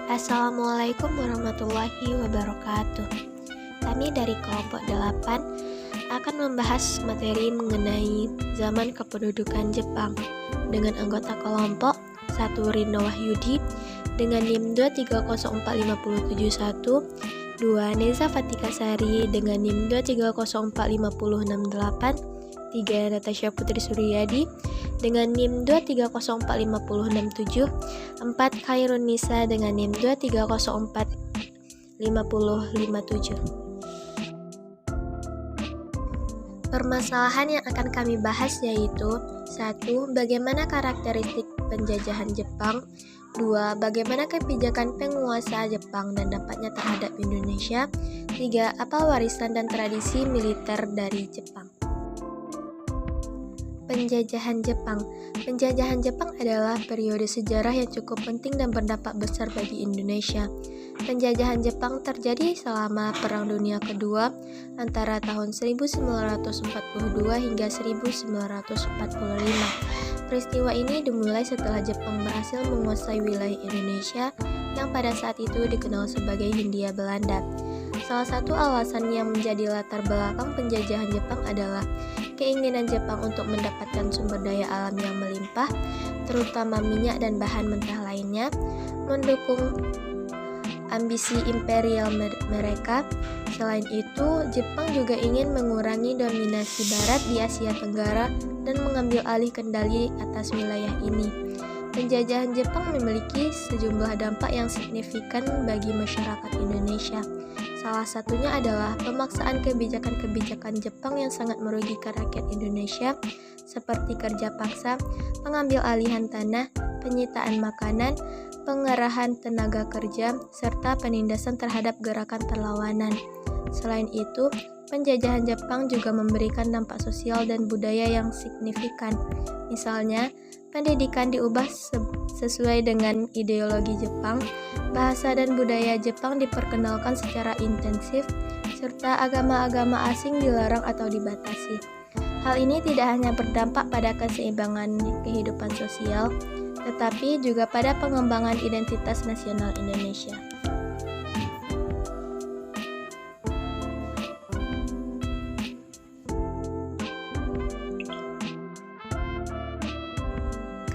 Assalamualaikum warahmatullahi wabarakatuh. Kami dari kelompok 8 akan membahas materi mengenai zaman kependudukan Jepang dengan anggota kelompok 1 Rindo Wahyudi dengan NIM 2304571, 2 Neza Fatikasari dengan NIM 2304568, 3 Natasha Putri Suryadi dengan NIM 2304567, 4 Khairun Nisa dengan NIM 2304557. Permasalahan yang akan kami bahas yaitu 1. Bagaimana karakteristik penjajahan Jepang, 2. Bagaimana kebijakan penguasa Jepang dan dampaknya terhadap Indonesia, 3. Apa warisan dan tradisi militer dari Jepang. Penjajahan Jepang. Penjajahan Jepang adalah periode sejarah yang cukup penting dan berdampak besar bagi Indonesia. Penjajahan Jepang terjadi selama Perang Dunia Kedua antara tahun 1942 hingga 1945. Peristiwa ini dimulai setelah Jepang berhasil menguasai wilayah Indonesia yang pada saat itu dikenal sebagai Hindia Belanda. Salah satu alasan yang menjadi latar belakang penjajahan Jepang adalah keinginan Jepang untuk mendapatkan sumber daya alam yang melimpah, terutama minyak dan bahan mentah lainnya, mendukung ambisi imperial mereka. Selain itu, Jepang juga ingin mengurangi dominasi Barat di Asia Tenggara dan mengambil alih kendali atas wilayah ini. Penjajahan Jepang memiliki sejumlah dampak yang signifikan bagi masyarakat Indonesia. Salah satunya adalah pemaksaan kebijakan-kebijakan Jepang yang sangat merugikan rakyat Indonesia, seperti kerja paksa, pengambil alihan tanah, penyitaan makanan, pengerahan tenaga kerja, serta penindasan terhadap gerakan perlawanan. Selain itu, penjajahan Jepang juga memberikan dampak sosial dan budaya yang signifikan. Misalnya, pendidikan diubah sesuai dengan ideologi Jepang, bahasa dan budaya Jepang diperkenalkan secara intensif, serta agama-agama asing dilarang atau dibatasi. Hal ini tidak hanya berdampak pada keseimbangan kehidupan sosial, tetapi juga pada pengembangan identitas nasional Indonesia.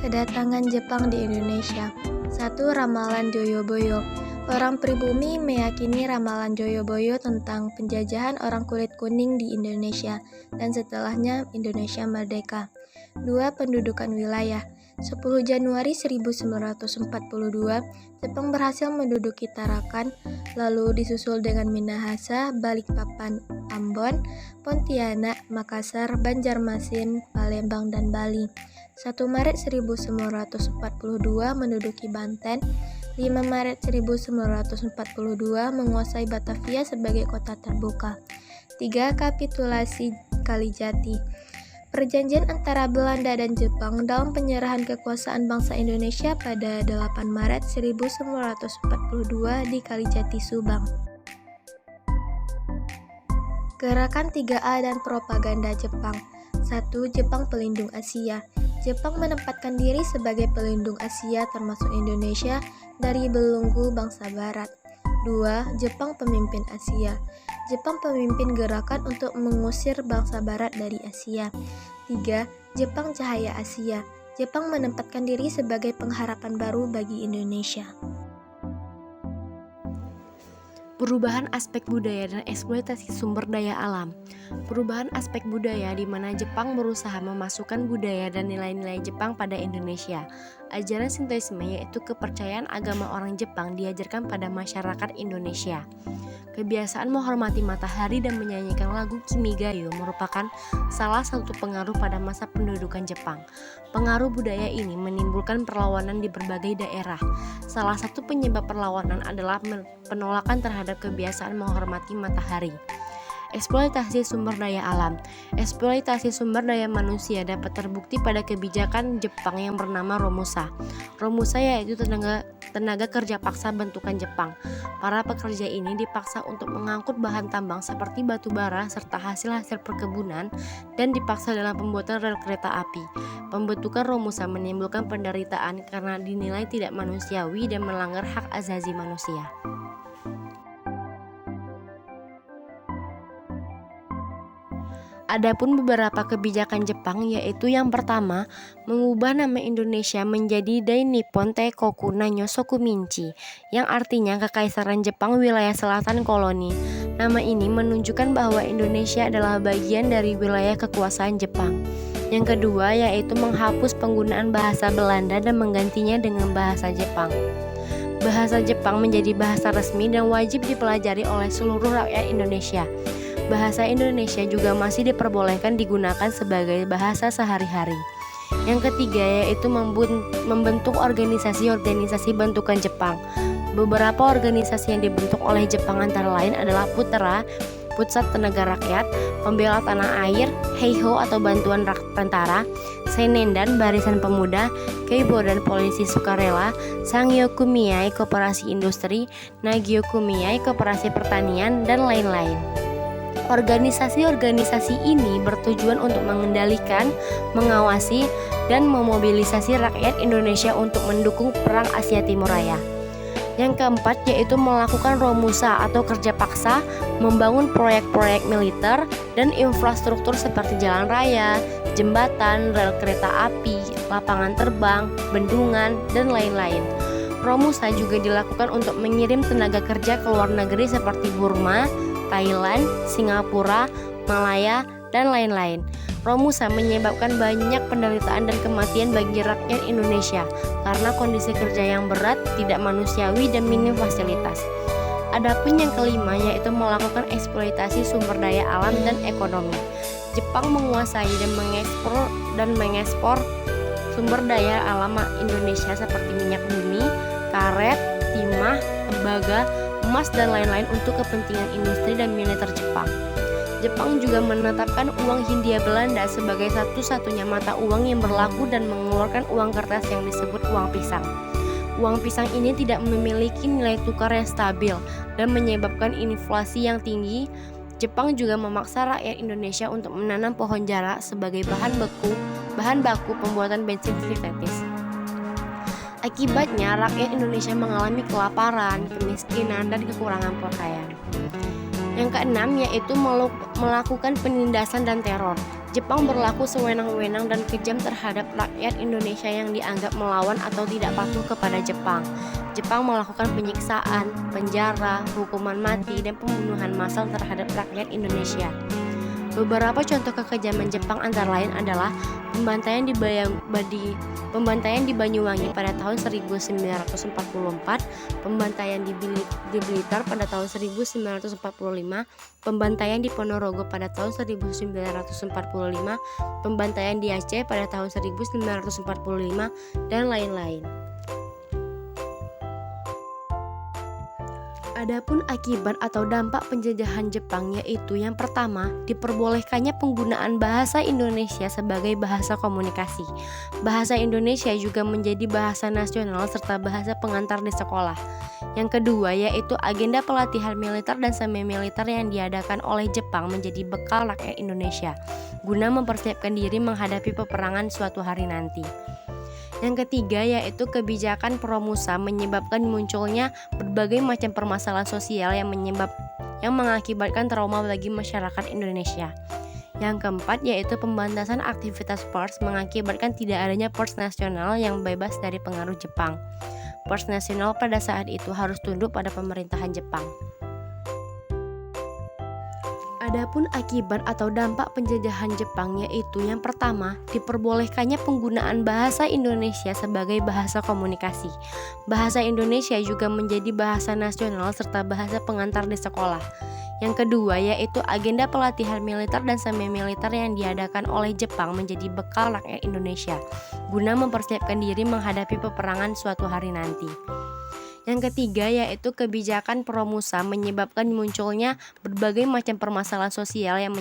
Kedatangan Jepang di Indonesia. 1. Ramalan Joyoboyo. Orang pribumi meyakini ramalan Joyoboyo tentang penjajahan orang kulit kuning di Indonesia dan setelahnya Indonesia merdeka. 2. Pendudukan wilayah. 10 Januari 1942, Jepang berhasil menduduki Tarakan, lalu disusul dengan Minahasa, Balikpapan, Ambon, Pontianak, Makassar, Banjarmasin, Palembang, dan Bali. 1 Maret 1942 menduduki Banten, 5 Maret 1942 menguasai Batavia sebagai kota terbuka. 3. Kapitulasi Kalijati. Perjanjian antara Belanda dan Jepang dalam penyerahan kekuasaan bangsa Indonesia pada 8 Maret 1942 di Kalijati, Subang. Gerakan 3A dan propaganda Jepang. 1. Jepang pelindung Asia. Jepang menempatkan diri sebagai pelindung Asia termasuk Indonesia dari belenggu bangsa Barat. 2. Jepang pemimpin Asia. Jepang pemimpin gerakan untuk mengusir bangsa Barat dari Asia. 3. Jepang cahaya Asia. Jepang menempatkan diri sebagai pengharapan baru bagi Indonesia. Perubahan aspek budaya dan eksploitasi sumber daya alam. Perubahan aspek budaya di mana Jepang berusaha memasukkan budaya dan nilai-nilai Jepang pada Indonesia. Ajaran Shintoisme yaitu kepercayaan agama orang Jepang diajarkan pada masyarakat Indonesia. Kebiasaan menghormati matahari dan menyanyikan lagu Kimigayo merupakan salah satu pengaruh pada masa pendudukan Jepang. Pengaruh budaya ini menimbulkan perlawanan di berbagai daerah. Salah satu penyebab perlawanan adalah penolakan terhadap kebiasaan menghormati matahari. Eksploitasi sumber daya alam. Eksploitasi sumber daya manusia dapat terbukti pada kebijakan Jepang yang bernama Romusa. Romusa yaitu tenaga kerja paksa bentukan Jepang. Para pekerja ini dipaksa untuk mengangkut bahan tambang seperti batu bara serta hasil-hasil perkebunan dan dipaksa dalam pembuatan rel kereta api. Pembentukan Romusa menimbulkan penderitaan karena dinilai tidak manusiawi dan melanggar hak asasi manusia. Adapun beberapa kebijakan Jepang, yaitu yang pertama, mengubah nama Indonesia menjadi Dai Nippon Teikoku no Nyosoku Minchi, yang artinya Kekaisaran Jepang Wilayah Selatan Koloni. Nama ini menunjukkan bahwa Indonesia adalah bagian dari wilayah kekuasaan Jepang. Yang kedua, yaitu menghapus penggunaan bahasa Belanda dan menggantinya dengan bahasa Jepang. Bahasa Jepang menjadi bahasa resmi dan wajib dipelajari oleh seluruh rakyat Indonesia. Bahasa Indonesia juga masih diperbolehkan digunakan sebagai bahasa sehari-hari. Yang ketiga, yaitu membentuk organisasi-organisasi bentukan Jepang. Beberapa organisasi yang dibentuk oleh Jepang antara lain adalah Putra, Pusat Tenaga Rakyat, Pembela Tanah Air, Heiho atau Bantuan Tentara, Senendan Barisan Pemuda, Keibo dan Polisi Sukarela, Sangyoku Miyai Koperasi Industri, Nagyoku Miyai Koperasi Pertanian, dan lain-lain. Organisasi-organisasi ini bertujuan untuk mengendalikan, mengawasi, dan memobilisasi rakyat Indonesia untuk mendukung Perang Asia Timur Raya. Yang keempat, yaitu melakukan Romusa atau kerja paksa, membangun proyek-proyek militer dan infrastruktur seperti jalan raya, jembatan, rel kereta api, lapangan terbang, bendungan, dan lain-lain. Romusa juga dilakukan untuk mengirim tenaga kerja ke luar negeri seperti Burma, Thailand, Singapura, Malaya, dan lain-lain. Romusa menyebabkan banyak penderitaan dan kematian bagi rakyat Indonesia karena kondisi kerja yang berat, tidak manusiawi, dan minim fasilitas. Adapun yang kelima, yaitu melakukan eksploitasi sumber daya alam dan ekonomi. Jepang menguasai dan mengekspor sumber daya alam Indonesia seperti minyak bumi, karet, timah, tembaga, emas, dan lain-lain untuk kepentingan industri dan militer Jepang. Jepang juga menetapkan uang Hindia Belanda sebagai satu-satunya mata uang yang berlaku dan mengeluarkan uang kertas yang disebut uang pisang. Uang pisang ini tidak memiliki nilai tukar yang stabil dan menyebabkan inflasi yang tinggi. Jepang juga memaksa rakyat Indonesia untuk menanam pohon jara sebagai bahan baku pembuatan bensin sintetis. Akibatnya, rakyat Indonesia mengalami kelaparan, kemiskinan, dan kekurangan pakaian. Yang keenam, yaitu melakukan penindasan dan teror. Jepang berlaku sewenang-wenang dan kejam terhadap rakyat Indonesia yang dianggap melawan atau tidak patuh kepada Jepang. Jepang melakukan penyiksaan, penjara, hukuman mati, dan pembunuhan massal terhadap rakyat Indonesia. Beberapa contoh kekejaman Jepang antara lain adalah pembantaian di Banyuwangi pada tahun 1944, pembantaian di Blitar pada tahun 1945, pembantaian di Ponorogo pada tahun 1945, pembantaian di Aceh pada tahun 1945, dan lain-lain. Adapun akibat atau dampak penjajahan Jepang, yaitu yang pertama, diperbolehkannya penggunaan bahasa Indonesia sebagai bahasa komunikasi. Bahasa Indonesia juga menjadi bahasa nasional serta bahasa pengantar di sekolah. Yang kedua, yaitu agenda pelatihan militer dan semi-militer yang diadakan oleh Jepang menjadi bekal rakyat Indonesia guna mempersiapkan diri menghadapi peperangan suatu hari nanti. Yang ketiga, yaitu kebijakan Romusa menyebabkan munculnya berbagai macam permasalahan sosial yang mengakibatkan trauma bagi masyarakat Indonesia. Yang keempat, yaitu pembatasan aktivitas pers mengakibatkan tidak adanya pers nasional yang bebas dari pengaruh Jepang. Pers nasional pada saat itu harus tunduk pada pemerintahan Jepang. Adapun akibat atau dampak penjajahan Jepang, yaitu yang pertama, diperbolehkannya penggunaan bahasa Indonesia sebagai bahasa komunikasi. Bahasa Indonesia juga menjadi bahasa nasional serta bahasa pengantar di sekolah. Yang kedua, yaitu agenda pelatihan militer dan semi-militer yang diadakan oleh Jepang menjadi bekal rakyat Indonesia guna mempersiapkan diri menghadapi peperangan suatu hari nanti. Yang ketiga, yaitu kebijakan Romusa menyebabkan munculnya berbagai macam permasalahan sosial yang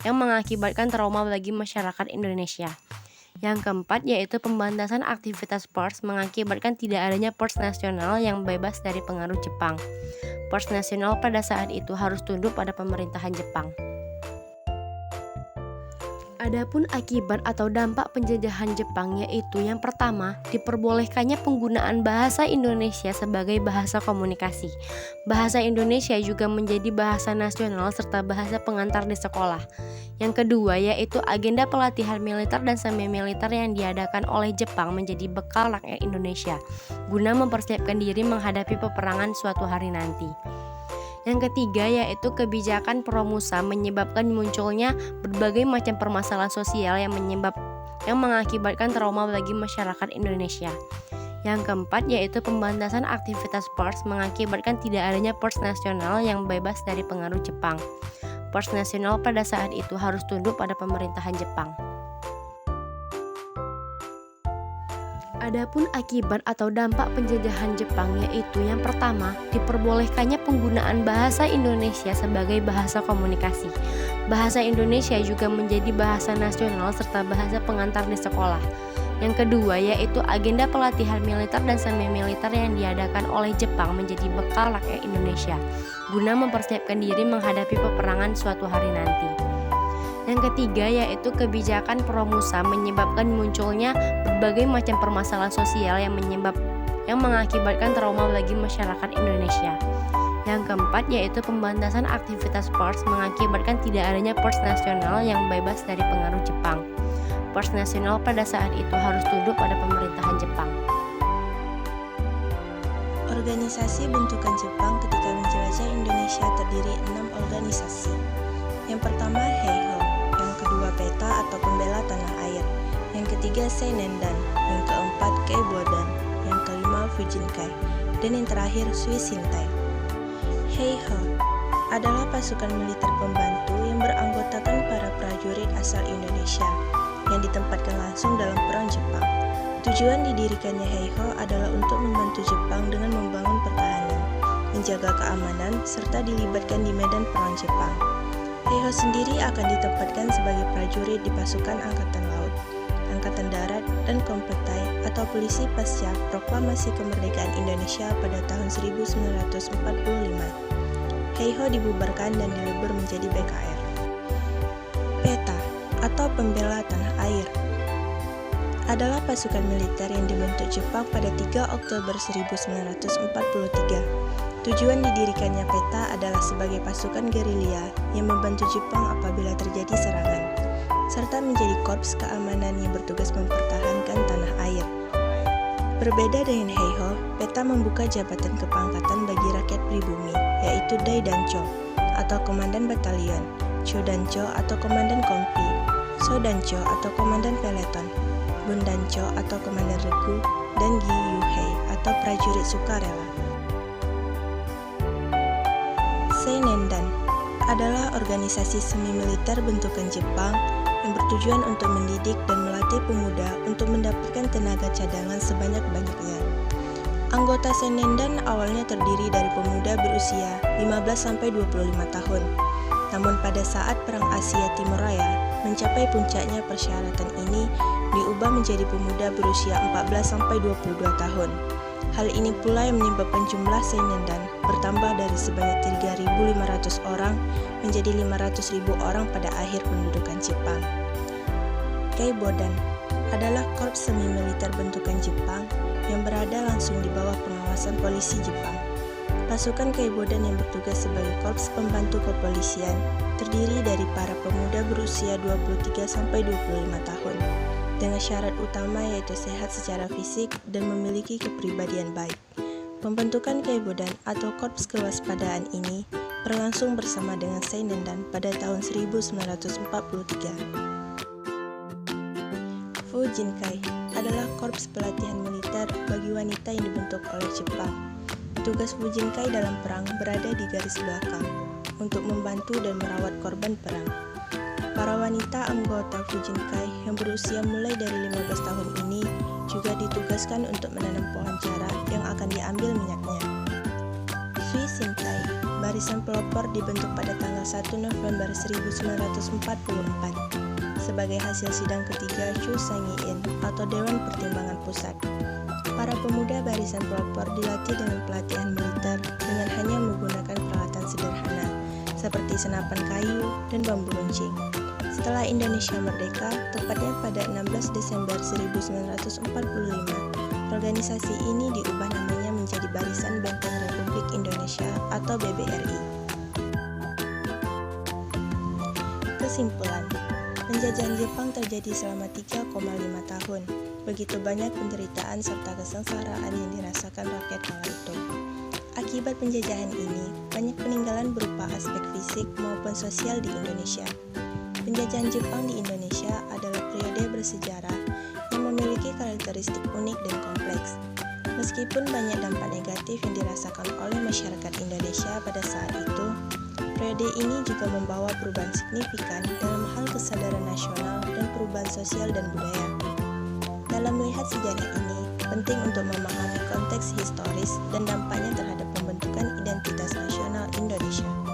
mengakibatkan trauma bagi masyarakat Indonesia. Yang keempat yaitu pembatasan aktivitas pers mengakibatkan tidak adanya pers nasional yang bebas dari pengaruh Jepang. Pers nasional pada saat itu harus tunduk pada pemerintahan Jepang. Adapun akibat atau dampak penjajahan Jepang yaitu yang pertama, diperbolehkannya penggunaan bahasa Indonesia sebagai bahasa komunikasi. Bahasa Indonesia juga menjadi bahasa nasional serta bahasa pengantar di sekolah. Yang kedua yaitu agenda pelatihan militer dan semi-militer yang diadakan oleh Jepang menjadi bekal rakyat Indonesia guna mempersiapkan diri menghadapi peperangan suatu hari nanti. Yang ketiga yaitu kebijakan Promusa menyebabkan munculnya berbagai macam permasalahan sosial yang mengakibatkan trauma bagi masyarakat Indonesia. Yang keempat yaitu pembatasan aktivitas pers mengakibatkan tidak adanya pers nasional yang bebas dari pengaruh Jepang. Pers nasional pada saat itu harus tunduk pada pemerintahan Jepang. Adapun akibat atau dampak penjajahan Jepang yaitu yang pertama, diperbolehkannya penggunaan bahasa Indonesia sebagai bahasa komunikasi. Bahasa Indonesia juga menjadi bahasa nasional serta bahasa pengantar di sekolah. Yang kedua yaitu agenda pelatihan militer dan semi-militer yang diadakan oleh Jepang menjadi bekal rakyat Indonesia guna mempersiapkan diri menghadapi peperangan suatu hari nanti. Yang ketiga yaitu kebijakan Promusa menyebabkan munculnya berbagai macam permasalahan sosial yang mengakibatkan trauma bagi masyarakat Indonesia. Yang keempat yaitu pembatasan aktivitas pers mengakibatkan tidak adanya pers nasional yang bebas dari pengaruh Jepang. Pers nasional pada saat itu harus tunduk pada pemerintahan Jepang. Organisasi bentukan Jepang ketika menjelajah Indonesia terdiri 6 organisasi. Yang pertama Heiho, yang kedua PETA atau Pembela Tanah Air, yang ketiga Seinendan, yang keempat Keibodan, yang kelima Fujinkai, dan yang terakhir Suishintai. Heiho adalah pasukan militer pembantu yang beranggotakan para prajurit asal Indonesia yang ditempatkan langsung dalam perang Jepang. Tujuan didirikannya Heiho adalah untuk membantu Jepang dengan membangun pertahanan, menjaga keamanan, serta dilibatkan di medan perang Jepang. Heiho sendiri akan ditempatkan sebagai prajurit di pasukan Angkatan Laut, Angkatan Darat, dan Kompetai atau polisi pasca proklamasi kemerdekaan Indonesia pada tahun 1945. Heiho dibubarkan dan dilebur menjadi BKR. PETA atau Pembela Tanah Air adalah pasukan militer yang dibentuk Jepang pada 3 Oktober 1943. Tujuan didirikannya PETA adalah sebagai pasukan gerilya yang membantu Jepang apabila terjadi serangan, serta menjadi korps keamanan yang bertugas mempertahankan tanah air. Berbeda dengan Heiho, PETA membuka jabatan kepangkatan bagi rakyat pribumi, yaitu Daidancho atau Komandan Batalion, Chodancho atau Komandan Kompi, Sodancho atau Komandan Peleton, Bundancho atau Komandan Regu, dan Gyuhei atau prajurit sukarela. Seinendan adalah organisasi semi-militer bentukan Jepang yang bertujuan untuk mendidik dan melatih pemuda untuk mendapatkan tenaga cadangan sebanyak-banyaknya. Anggota Seinendan awalnya terdiri dari pemuda berusia 15-25 tahun. Namun pada saat Perang Asia Timur Raya mencapai puncaknya, persyaratan ini diubah menjadi pemuda berusia 14-22 tahun. Hal ini pula yang menyebabkan jumlah Seinendan bertambah dari sebanyak 3.500 orang menjadi 500.000 orang pada akhir pendudukan Jepang. Keibodan adalah korps semi-militer bentukan Jepang yang berada langsung di bawah pengawasan polisi Jepang. Pasukan Keibodan yang bertugas sebagai korps pembantu kepolisian terdiri dari para pemuda berusia 23-25 tahun dengan syarat utama yaitu sehat secara fisik dan memiliki kepribadian baik. Pembentukan Keibodan atau Korps Kewaspadaan ini berlangsung bersama dengan Seinendan pada tahun 1943. Fujinkai adalah korps pelatihan militer bagi wanita yang dibentuk oleh Jepang. Tugas Fujinkai dalam perang berada di garis belakang untuk membantu dan merawat korban perang. Para wanita anggota Fujinkai yang berusia mulai dari 15 tahun ini juga ditugaskan untuk menanam pohon cara yang akan diambil minyaknya. Suishintai, barisan pelopor dibentuk pada tanggal 1 November 1944 sebagai hasil sidang ketiga Chu Sang-in atau Dewan Pertimbangan Pusat. Para pemuda barisan pelopor dilatih dengan pelatihan militer dengan hanya menggunakan peralatan sederhana seperti senapan kayu dan bambu runcing. Setelah Indonesia merdeka, tepatnya pada 16 Desember 1945, organisasi ini diubah namanya menjadi Barisan Benteng Republik Indonesia atau BBRI. Kesimpulan, penjajahan Jepang terjadi selama 3,5 tahun. Begitu banyak penderitaan serta kesengsaraan yang dirasakan rakyat kala itu. Akibat penjajahan ini, banyak peninggalan berupa aspek fisik maupun sosial di Indonesia. Penjajahan Jepang di Indonesia adalah periode bersejarah yang memiliki karakteristik unik dan kompleks. Meskipun banyak dampak negatif yang dirasakan oleh masyarakat Indonesia pada saat itu, periode ini juga membawa perubahan signifikan dalam hal kesadaran nasional dan perubahan sosial dan budaya. Dalam melihat sejarah ini, penting untuk memahami konteks historis dan dampaknya terhadap pembentukan identitas nasional Indonesia.